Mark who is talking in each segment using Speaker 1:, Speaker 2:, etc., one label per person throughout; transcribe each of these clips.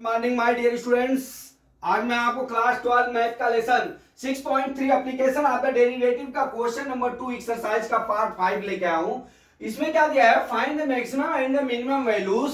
Speaker 1: Morning my dear students. आज मैं आपको क्लास 12 मैथ का lesson 6.3 application of the derivative का क्वेश्चन नंबर 2 एक्सरसाइज का पार्ट 5 लेके आया हूं। इसमें क्या दिया है, find the maximum and the minimum values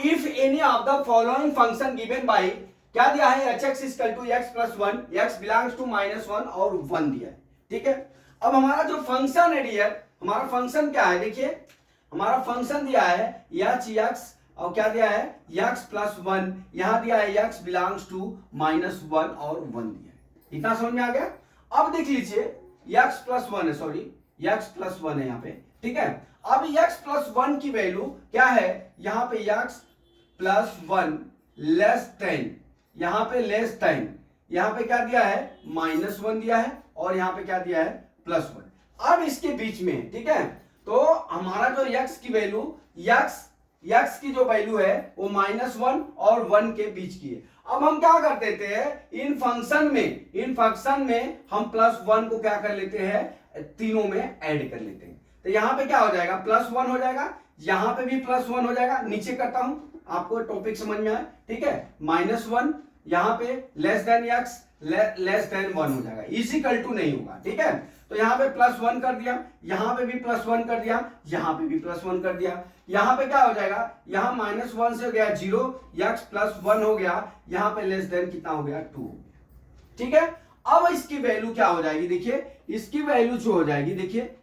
Speaker 1: if any of the following function given by, क्या दिया है, hx equal to x plus 1, x belongs to -1 और 1 दिया है। ठीक है, अब हमारा जो फंक्शन है डियर, हमारा फंक्शन क्या है, देखिए हमारा फंक्शन दिया है h और क्या दिया है x प्लस 1, यहां दिया है x बिलोंग्स टू -1 और 1 दिया है। इतना समझ में आ गया। अब देख लीजिए x प्लस 1 है, सॉरी x प्लस 1 है यहाँ पे। ठीक है, अब x प्लस 1 की वैल्यू क्या है, यहाँ पे x प्लस 1 लेस 10, यहाँ पे लेस 10, यहाँ पे क्या दिया है -1 दिया है और यहाँ पे क्या दिया है +1। अब इसके बीच में, ठीक है, तो हमारा जो x की वैल्यू x की जो वैल्यू है वो -1 और 1 के बीच की है। अब हम क्या कर देते हैं, इन फंक्शन में हम +1 को क्या कर लेते हैं, तीनों में ऐड कर लेते हैं। तो यहां पे क्या हो जाएगा, +1 हो जाएगा, यहां पे भी +1 हो जाएगा। नीचे करता हूं, आपको टॉपिक समझ में आए। ठीक है, -1 यहां पे less than x less than 1 हो जाएगा, इक्वल टू नहीं होगा। ठीक है, तो यहां पे +1 कर दिया, यहां पे भी +1 कर दिया, यहां पे भी +1 कर दिया। यहां पे क्या हो जाएगा, यहां -1 से हो गया 0, x प्लस 1 हो गया, यहां पे लेस देन कितना हो गया 2। ठीक है, अब इसकी वैल्यू क्या हो जाएगी, देखिए इसकी वैल्यू जो हो जाएगी, देखिए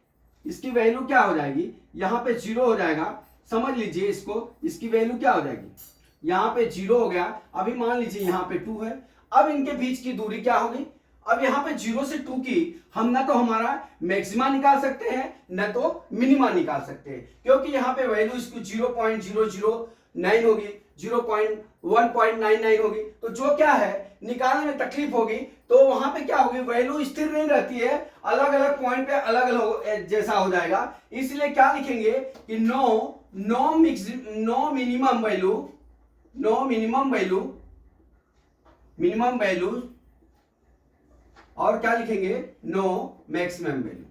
Speaker 1: इसकी वैल्यू क्या हो जाएगी, यहां पे 0 हो जाएगा। समझ लीजिए इसको, इसकी वैल्यू क्या हो जाएगी, यहां पे 0 हो गया। अभी मान लीजिए यहां पे 2 है। अब इनके बीच की दूरी क्या होगी, अब यहां पे 0 से 2 की हम ना तो हमारा मैक्सिमा निकाल सकते हैं न तो मिनिमा निकाल सकते हैं, क्योंकि यहां पे वैल्यू इसको 0.009 होगी, 0.199 होगी। तो जो क्या है निकालने में तकलीफ होगी, तो वहां पे क्या होगी, वैल्यू स्थिर नहीं रहती है, अलग अलग पॉइंट पे अलग अलग जैसा हो जाएगा। इसलिए क्या लिखेंगे कि नो मिनिमम वैल्यू और क्या लिखेंगे, नो मैक्सिमम वैल्यू।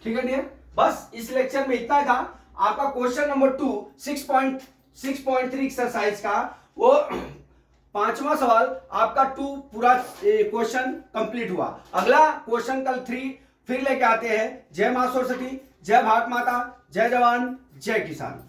Speaker 1: ठीक है डियर, बस इस लेक्चर में इतना था। आपका क्वेश्चन नंबर 2 6.3 एक्सरसाइज का वो 5वां सवाल आपका 2 पूरा क्वेश्चन कंप्लीट हुआ। अगला क्वेश्चन कल 3 फिर लेके आते हैं। जय मां सरस्वती, जय भारत माता, जय जवान, जय किसान।